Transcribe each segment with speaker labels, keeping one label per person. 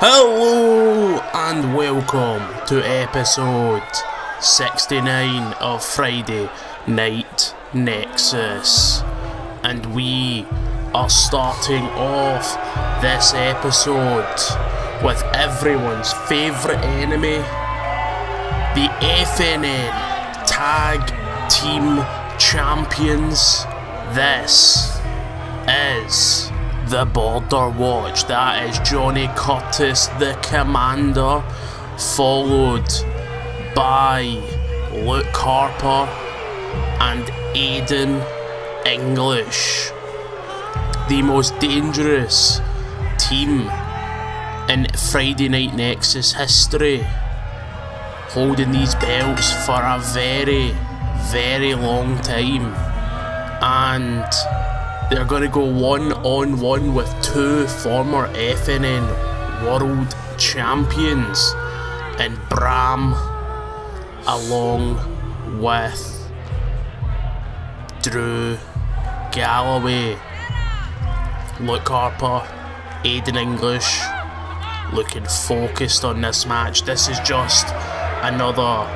Speaker 1: Hello and welcome to episode 69 of Friday Night Nexus, and we are starting off this episode with everyone's favourite enemy, the FNN Tag Team Champions. This is the Border Watch. That is Johnny Curtis, the Commander, followed by Luke Harper and Aiden English. The most dangerous team in Friday Night Nexus history, holding these belts for a very, very long time, and they're going to go one-on-one with two former FNN World Champions in Bram, along with Drew Galloway. Luke Harper, Aiden English, looking focused on this match. This is just another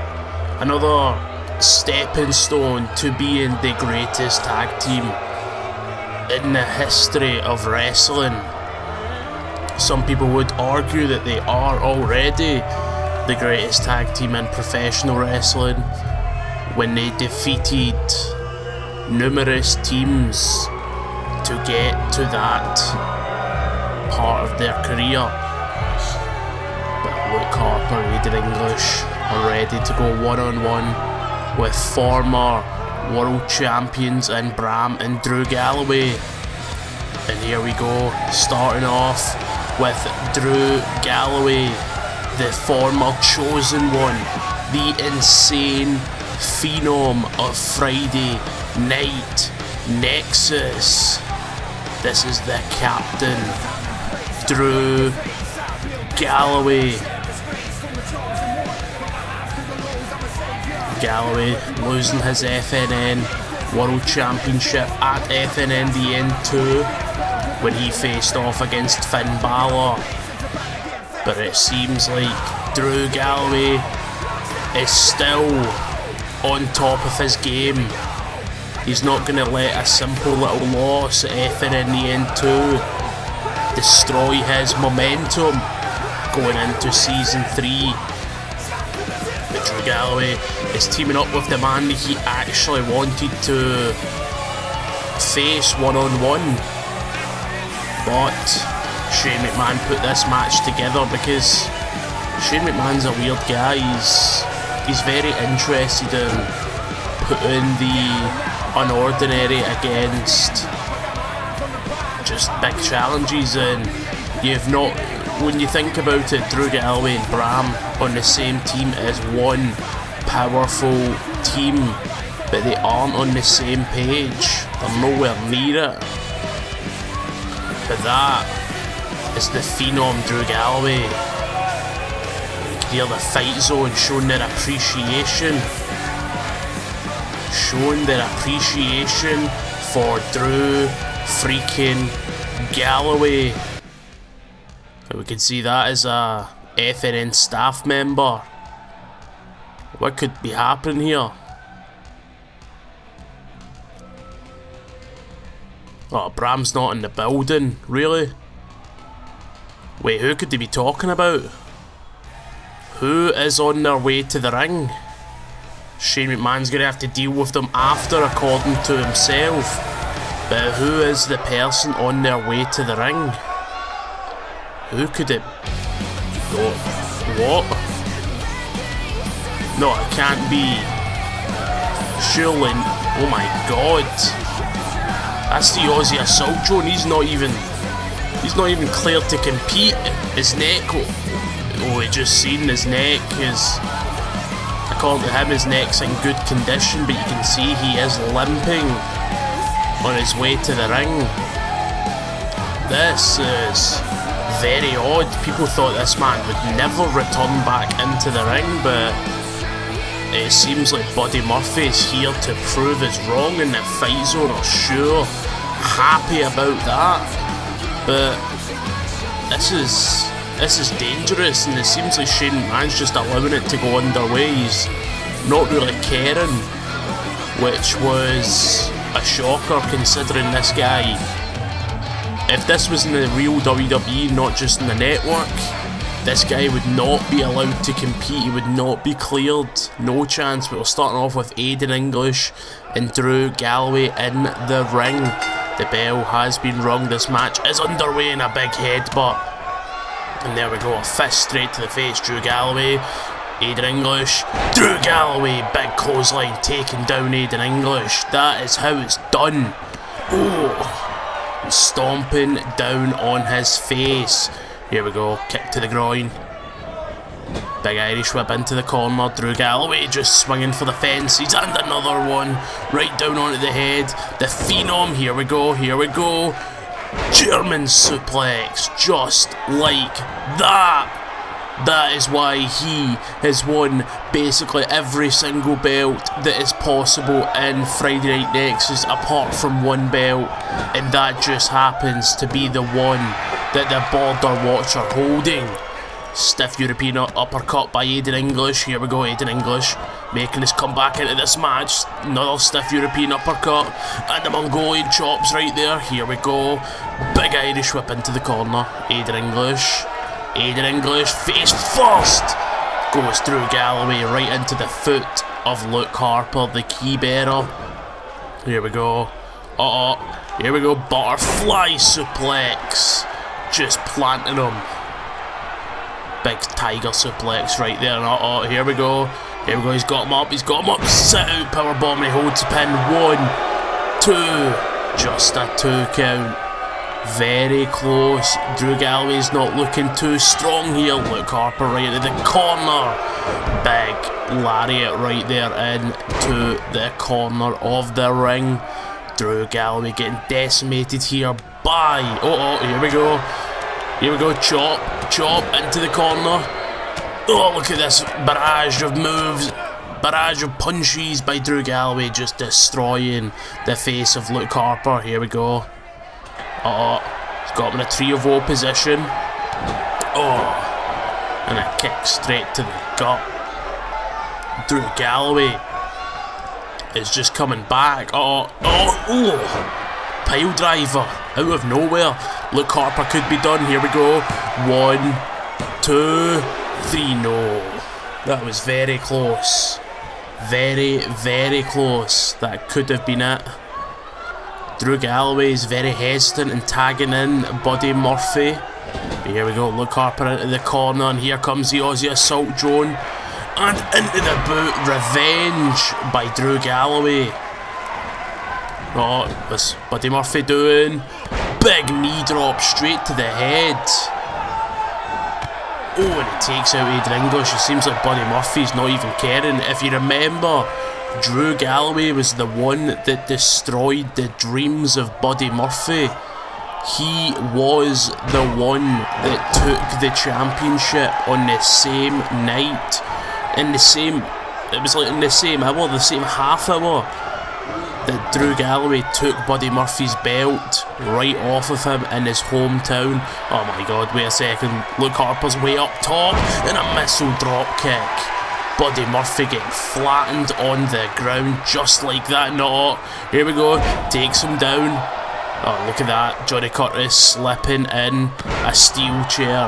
Speaker 1: stepping stone to being the greatest tag team in the history of wrestling. Some people would argue that they are already the greatest tag team in professional wrestling when they defeated numerous teams to get to that part of their career. But Luke Harper, Aiden English are ready to go one-on-one with former World Champions in Bram and Drew Galloway. And here we go, starting off with Drew Galloway, the former chosen one, the insane phenom of Friday Night Nexus. This is the captain, Drew Galloway. Galloway losing his FNN World Championship at FNN the N2 when he faced off against Finn Balor. But it seems like Drew Galloway is still on top of his game. He's not going to let a simple little loss at FNN the N2 destroy his momentum going into Season 3. But Drew Galloway is teaming up with the man that he actually wanted to face one-on-one. But Shane McMahon put this match together because Shane McMahon's a weird guy. He's very interested in putting the unordinary against just big challenges, and when you think about it, Drew Galloway and Bram on the same team as one powerful team, but they aren't on the same page. They're nowhere near it. But that is the phenom Drew Galloway. You can hear the Fight Zone showing their appreciation. Showing their appreciation for Drew freaking Galloway. We can see that as a FNN staff member. What could be happening here? Oh, Bram's not in the building, really? Wait, who could they be talking about? Who is on their way to the ring? Shane McMahon's going to have to deal with them after, according to himself. But who is the person on their way to the ring? Who could it... What? No, it can't be. Surely... Oh my god. That's the Aussie Assault Drone. He's not even cleared to compete. His neck... Oh, we just seen his neck. According to him, his neck's in good condition, but you can see he is limping on his way to the ring. This is very odd. People thought this man would never return back into the ring, but it seems like Buddy Murphy is here to prove us wrong, and the Fight Zone are sure happy about that. But this is This is dangerous, and it seems like Shane McMahon's just allowing it to go underway. He's not really caring, which was a shocker considering this guy. If this was in the real WWE, not just in the network, this guy would not be allowed to compete. He would not be cleared. No chance. But we're starting off with Aiden English and Drew Galloway in the ring. The bell has been rung. This match is underway in a big headbutt. And there we go. A fist straight to the face. Drew Galloway. Aiden English. Drew Galloway. Big clothesline taking down Aiden English. That is how it's done. Oh. Stomping down on his face. Here we go, kick to the groin. Big Irish whip into the corner. Drew Galloway just swinging for the fences, and another one right down onto the head. The Phenom, here we go, here we go. German suplex, just like that. That is why he has won basically every single belt that is possible in Friday Night Nexus apart from one belt, and that just happens to be the one that the Border Watch are holding. Stiff European uppercut by Aiden English. Here we go, Aiden English making his comeback into this match. Another stiff European uppercut and the Mongolian chops right there. Here we go. Big Irish whip into the corner. Aiden English. Aiden English face first goes through Galloway right into the foot of Luke Harper, the key bearer. Here we go. Here we go. Butterfly suplex. Just planting him. Big tiger suplex right there. And here we go. Here we go. He's got him up. He's got him up. Sit out powerbomb, and he holds the pin. 1, 2. Just a 2 count. Very close. Drew Galloway's not looking too strong here. Luke Harper right into the corner. Big lariat right there into the corner of the ring. Drew Galloway getting decimated here by... here we go. Here we go. Chop. Chop into the corner. Oh, look at this barrage of moves. Barrage of punches by Drew Galloway, just destroying the face of Luke Harper. Here we go. He's got him in a 3-0 position. And a kick straight to the gut. Drew Galloway is just coming back. Pile driver out of nowhere. Luke Harper could be done. Here we go. 1, 2, 3. No. That was very close. Very, very close. That could have been it. Drew Galloway is very hesitant in tagging in Buddy Murphy. But here we go, Luke Harper into the corner, and here comes the Aussie Assault Drone. And into the boot, revenge by Drew Galloway. What's Buddy Murphy doing? Big knee drop straight to the head. And it takes out Aiden English. It seems like Buddy Murphy's not even caring. If you remember, Drew Galloway was the one that destroyed the dreams of Buddy Murphy. He was the one that took the championship on the same night. It was like in the same hour, the same half hour, that Drew Galloway took Buddy Murphy's belt right off of him in his hometown. Oh my god, wait a second. Luke Harper's way up top, and a missile drop kick. Buddy Murphy getting flattened on the ground just like that. Here we go, takes him down. Oh, look at that, Johnny Curtis slipping in a steel chair.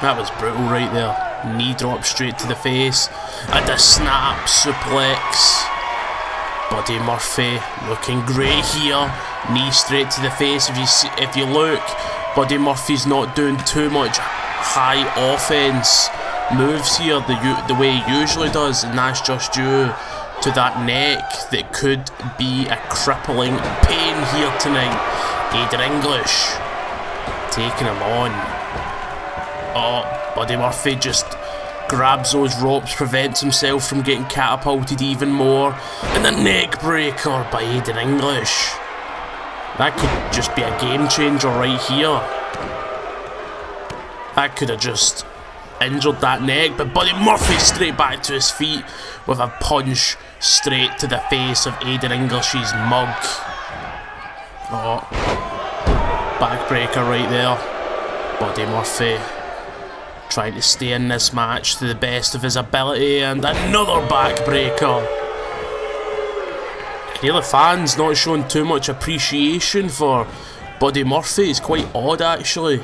Speaker 1: That was brutal right there. Knee drop straight to the face, and a snap suplex. Buddy Murphy looking great here. Knee straight to the face. If you look, Buddy Murphy's not doing too much high offense moves here the way he usually does, and that's just due to that neck that could be a crippling pain here tonight. Aiden English taking him on. Buddy Murphy just grabs those ropes, prevents himself from getting catapulted even more, and the neck breaker by Aiden English. That could just be a game changer right here. That could have just injured that neck, but Buddy Murphy straight back to his feet with a punch straight to the face of Aiden English's mug. Backbreaker right there. Buddy Murphy trying to stay in this match to the best of his ability, and another backbreaker. You can hear the fans not showing too much appreciation for Buddy Murphy. It's quite odd actually.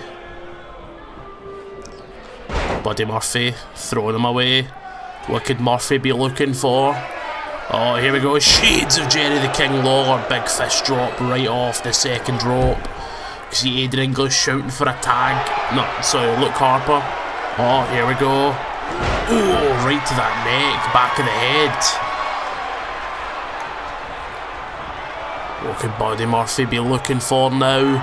Speaker 1: Buddy Murphy throwing him away. What could Murphy be looking for? Oh, here we go. Shades of Jerry the King Lawler. Big fist drop right off the second rope. See Aiden English shouting for a tag. No, sorry, Luke Harper. Oh, here we go. Oh, right to that neck, back of the head. What could Buddy Murphy be looking for now?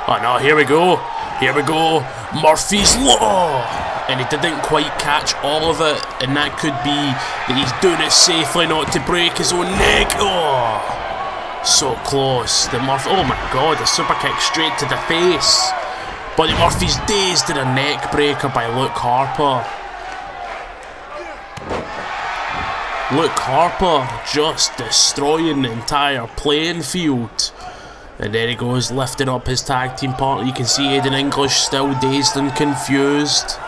Speaker 1: Oh no, here we go. Here we go. Murphy's Law. And he didn't quite catch all of it. And that could be that he's doing it safely not to break his own neck. Oh, so close. The Murphy. Oh my god, a super kick straight to the face. Buddy Murphy's dazed in a neck breaker by Luke Harper. Luke Harper just destroying the entire playing field. And there he goes, lifting up his tag team partner. You can see Aiden English still dazed and confused.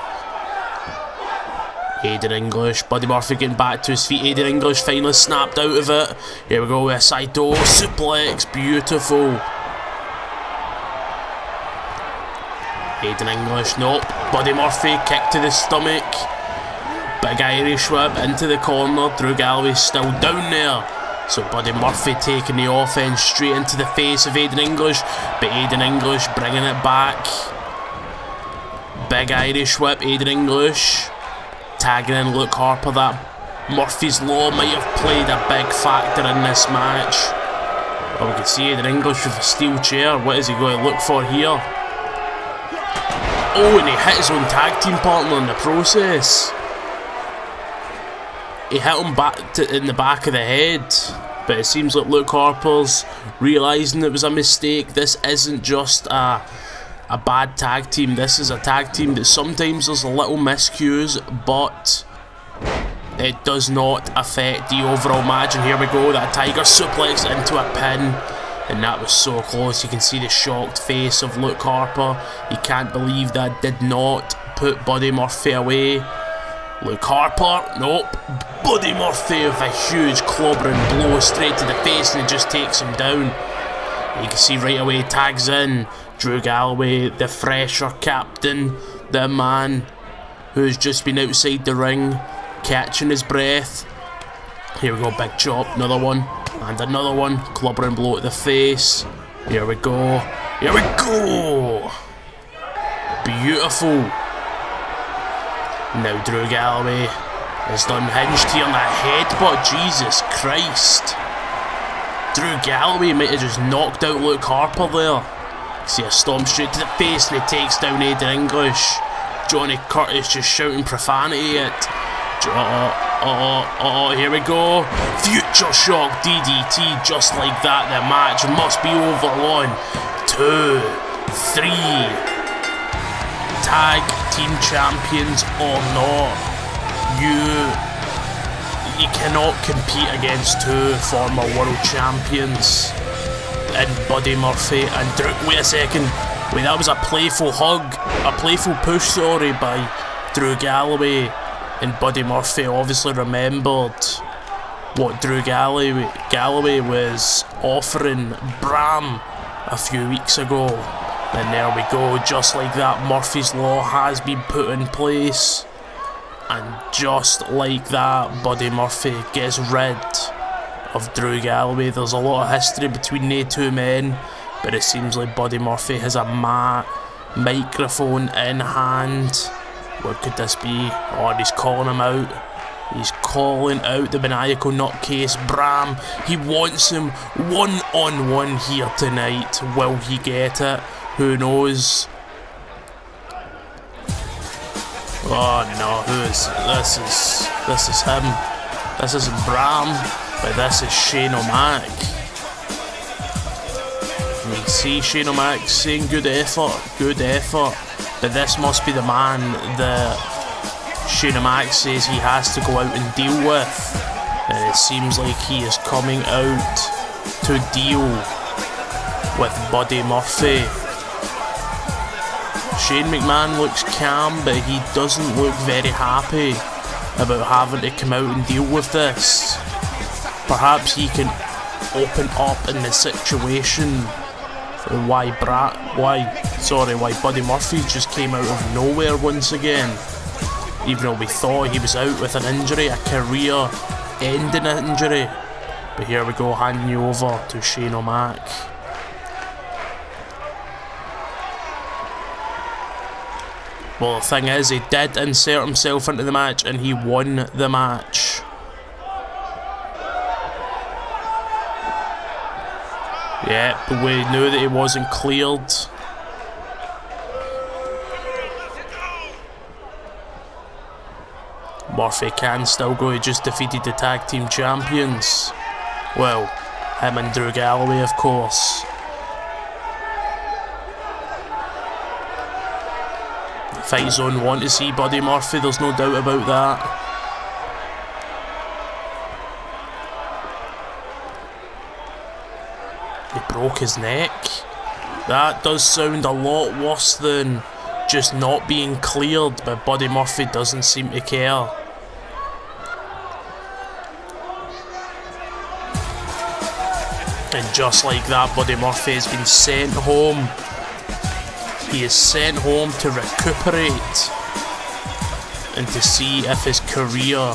Speaker 1: Aiden English, Buddy Murphy getting back to his feet. Aiden English finally snapped out of it. Here we go with a Saito suplex, beautiful. Aiden English, nope. Buddy Murphy, kick to the stomach. Big Irish whip into the corner. Drew Galilee still down there. So Buddy Murphy taking the offense straight into the face of Aiden English. But Aiden English bringing it back. Big Irish whip, Aiden English. Tagging in Luke Harper. That Murphy's Law might have played a big factor in this match. Oh, we can see Aiden English with a steel chair. What is he going to look for here? Oh, and he hit his own tag team partner in the process. He hit him in the back of the head. But it seems like Luke Harper's realising it was a mistake. This isn't just a bad tag team. This is a tag team that sometimes there's a little miscues, but it does not affect the overall match. And here we go, that Tiger suplex into a pin. And that was so close. You can see the shocked face of Luke Harper. He can't believe that did not put Buddy Murphy away. Luke Harper, nope. Buddy Murphy with a huge clobbering blow straight to the face, and it just takes him down. You can see right away, tags in Drew Galloway, the fresher captain, the man who's just been outside the ring, catching his breath. Here we go, big chop, another one, and another one, clobbering blow to the face. Here we go, here we go! Beautiful. Now Drew Galloway is unhinged here on the headbutt, Jesus Christ. Drew Galloway might have just knocked out Luke Harper there. See a stomp straight to the face, and he takes down Aiden English. Johnny Curtis just shouting profanity at... here we go. Future Shock DDT, just like that. The match must be over. 1, 2, 3. Tag Team Champions or not, you cannot compete against two former world champions in Buddy Murphy and Drew. Wait a second, wait, that was a playful hug, a playful push, sorry, by Drew Galloway. And Buddy Murphy obviously remembered what Drew Galloway was offering Bram a few weeks ago. And there we go, just like that, Murphy's Law has been put in place. And just like that, Buddy Murphy gets rid of Drew Galloway. There's a lot of history between the two men, but it seems like Buddy Murphy has a microphone in hand. What could this be? Oh, he's calling him out. He's calling out the maniacal nutcase Bram. He wants him one-on-one here tonight. Will he get it? Who knows? Oh no, who is this? This is him. This isn't Bram, but this is Shane O'Mac. You can see Shane O'Mac saying good effort. But this must be the man that Shane O'Mac says he has to go out and deal with. And it seems like he is coming out to deal with Buddy Murphy. Shane McMahon looks calm, but he doesn't look very happy about having to come out and deal with this. Perhaps he can open up in the situation why Buddy Murphy just came out of nowhere once again. Even though we thought he was out with an injury, a career-ending injury. But here we go, handing you over to Shane O'Mac. Well, the thing is, he did insert himself into the match and he won the match. Yeah, but we knew that he wasn't cleared. Murphy can still go, he just defeated the Tag Team Champions. Well, him and Drew Galloway, of course. Fight Zone want to see Buddy Murphy, there's no doubt about that. He broke his neck. That does sound a lot worse than just not being cleared, but Buddy Murphy doesn't seem to care. And just like that, Buddy Murphy has been sent home. He is sent home to recuperate and to see if his career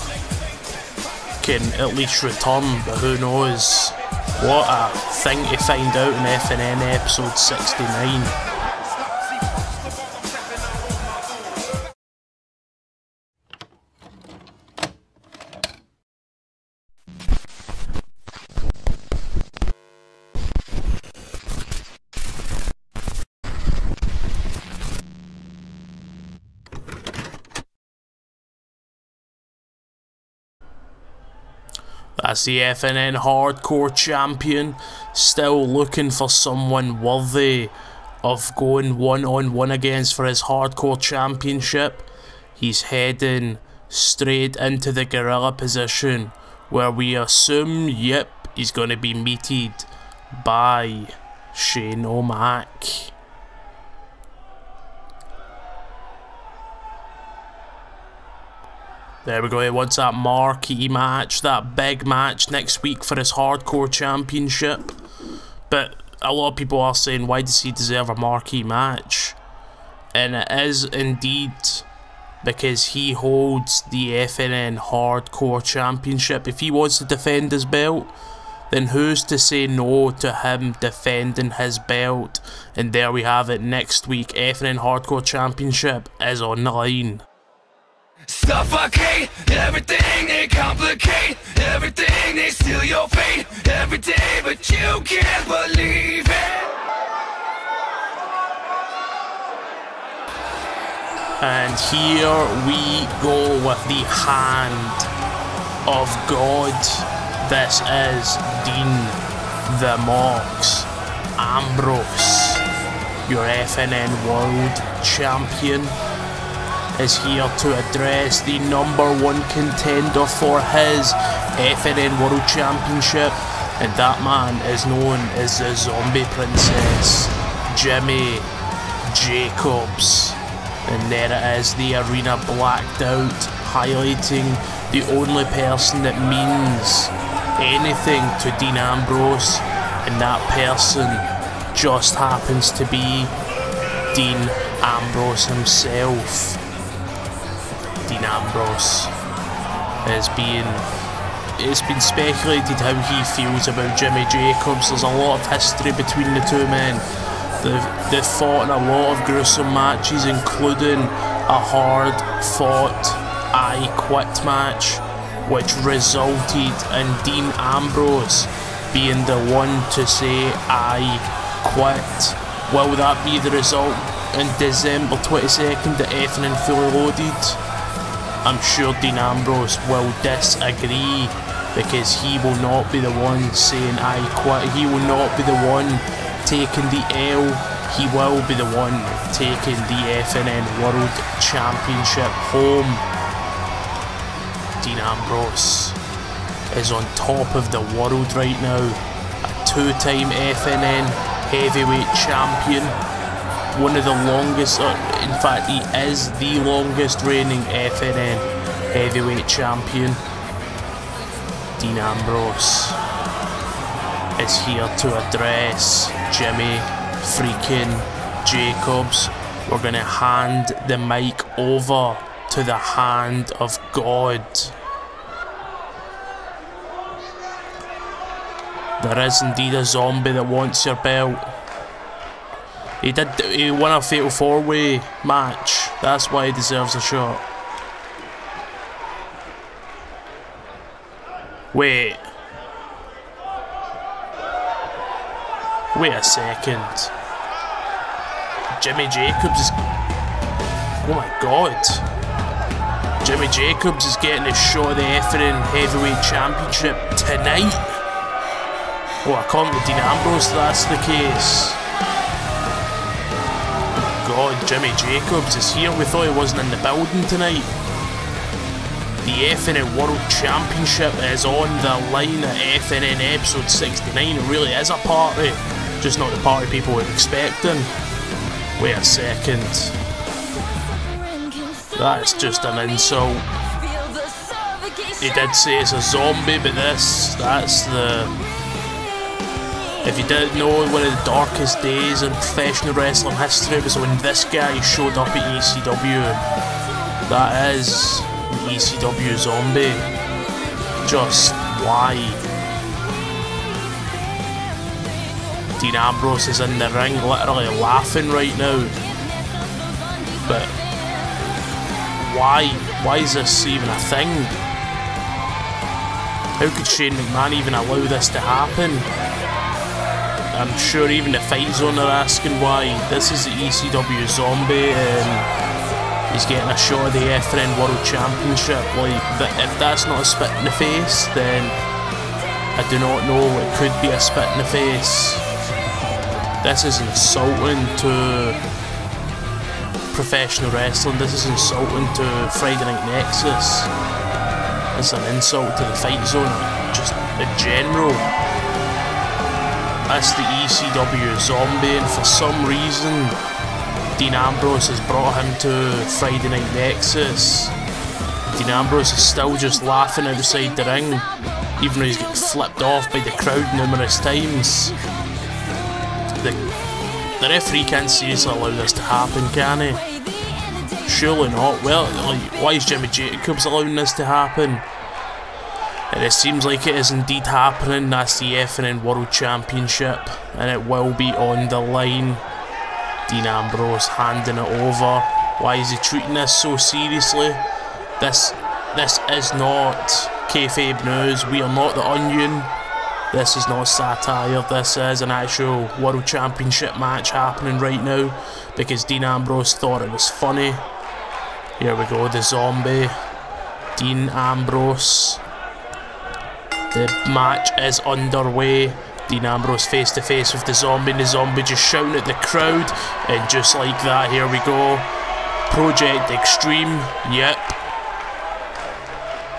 Speaker 1: can at least return, but who knows. What a thing to find out in FNN episode 69. That's the FNN Hardcore Champion, still looking for someone worthy of going one-on-one against for his Hardcore Championship. He's heading straight into the gorilla position, where we assume, yep, he's going to be meted by Shane O'Mac. There we go, he wants that marquee match, that big match next week for his Hardcore Championship. But a lot of people are saying, why does he deserve a marquee match? And it is indeed because he holds the FNN Hardcore Championship. If he wants to defend his belt, then who's to say no to him defending his belt? And there we have it, next week, FNN Hardcore Championship is on the line.
Speaker 2: Suffocate everything, they complicate everything, they steal your fate every day, but you can't believe it.
Speaker 1: And here we go with the hand of God. This is Dean the Mox Ambrose, your FNN World Champion, is here to address the #1 contender for his FNN World Championship, and that man is known as the Zombie Princess, Jimmy Jacobs. And there it is, the arena blacked out, highlighting the only person that means anything to Dean Ambrose, and that person just happens to be Dean Ambrose himself. Dean Ambrose it's been speculated how he feels about Jimmy Jacobs. There's a lot of history between the two men. They've fought in a lot of gruesome matches, including a hard fought I Quit match, which resulted in Dean Ambrose being the one to say I quit. Will that be the result in December 22nd at FNN Fully Loaded? I'm sure Dean Ambrose will disagree, because he will not be the one saying I quit. He will not be the one taking the L. He will be the one taking the FNN World Championship home. Dean Ambrose is on top of the world right now, a two-time FNN Heavyweight Champion, one of the longest, in fact he is the longest reigning FNN heavyweight champion. Dean Ambrose is here to address Jimmy freaking Jacobs. We're going to hand the mic over to the hand of God. There is indeed a zombie that wants your belt. He won a fatal 4-way match. That's why he deserves a shot. Wait a second. Jimmy Jacobs is... Oh my god. Jimmy Jacobs is getting a shot at the FNN Heavyweight Championship tonight. Oh, according to Dean Ambrose, that's the case. God, Jimmy Jacobs is here. We thought he wasn't in the building tonight. The FNN World Championship is on the line at FNN episode 69. It really is a party. Just not the party people were expecting. Wait a second. That's just an insult. He did say it's a zombie, but that's the... If you didn't know, one of the darkest days in professional wrestling history was when this guy showed up at ECW. That is the ECW zombie. Just why? Dean Ambrose is in the ring literally laughing right now. But why? Why is this even a thing? How could Shane McMahon even allow this to happen? I'm sure even the Fight Zone are asking why. This is the ECW zombie and he's getting a shot at the FNN World Championship. Like, if that's not a spit in the face, then I do not know what could be a spit in the face. This is insulting to professional wrestling. This is insulting to Friday Night Nexus. It's an insult to the Fight Zone, just in general. That's the ECW zombie, and for some reason Dean Ambrose has brought him to Friday Night Nexus. Dean Ambrose is still just laughing outside the ring, even though he's getting flipped off by the crowd numerous times. The referee can't seriously allow this to happen, can he? Surely not. Well, like, why is Jimmy Jacobs allowing this to happen? And it seems like it is indeed happening. That's the FNN World Championship, and it will be on the line. Dean Ambrose handing it over. Why is he treating this so seriously? This is not kayfabe news. We are not the Onion. This is not satire. This is an actual World Championship match happening right now because Dean Ambrose thought it was funny. Here we go, the zombie. Dean Ambrose. The match is underway. Dean Ambrose face to face with the zombie, and the zombie just shouting at the crowd, and just like that, here we go. Project Extreme, yep.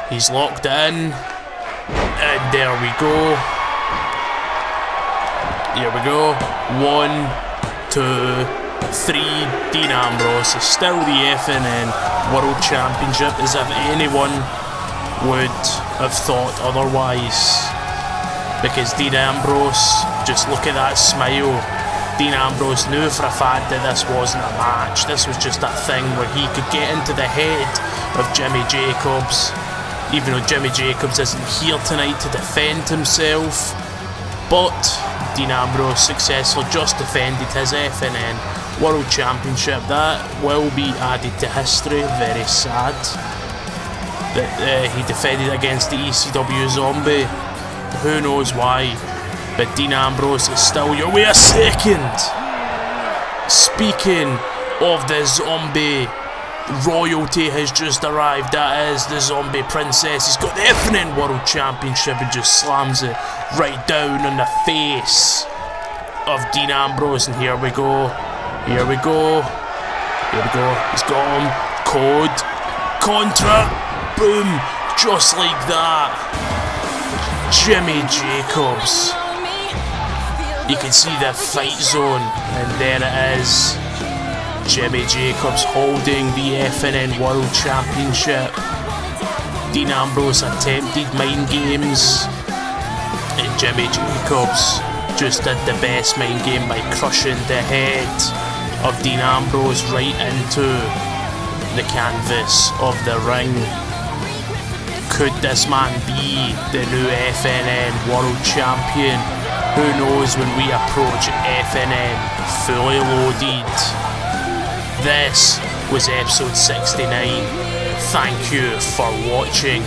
Speaker 1: He's locked in, and there we go. Here we go. 1, 2, 3. Dean Ambrose is still the FNN World Championship, as if anyone would have thought otherwise. Because Dean Ambrose, just look at that smile. Dean Ambrose knew for a fact that this wasn't a match. This was just a thing where he could get into the head of Jimmy Jacobs. Even though Jimmy Jacobs isn't here tonight to defend himself. But Dean Ambrose successfully just defended his FNN World Championship. That will be added to history. Very sad that he defended against the ECW zombie. Who knows why, but Dean Ambrose is still your... Wait a second! Speaking of the zombie, royalty has just arrived. That is the zombie princess. He's got the FNN World Championship and just slams it right down on the face of Dean Ambrose. And here we go. Here we go. Here we go. He's got him. Code. Contra. Boom. Just like that. Jimmy Jacobs. You can see the Fight Zone, and there it is. Jimmy Jacobs holding the FNN World Championship. Dean Ambrose attempted mind games, and Jimmy Jacobs just did the best mind game by crushing the head of Dean Ambrose right into the canvas of the ring. Could this man be the new FNN World Champion? Who knows when we approach FNN fully loaded. This was episode 69. Thank you for watching.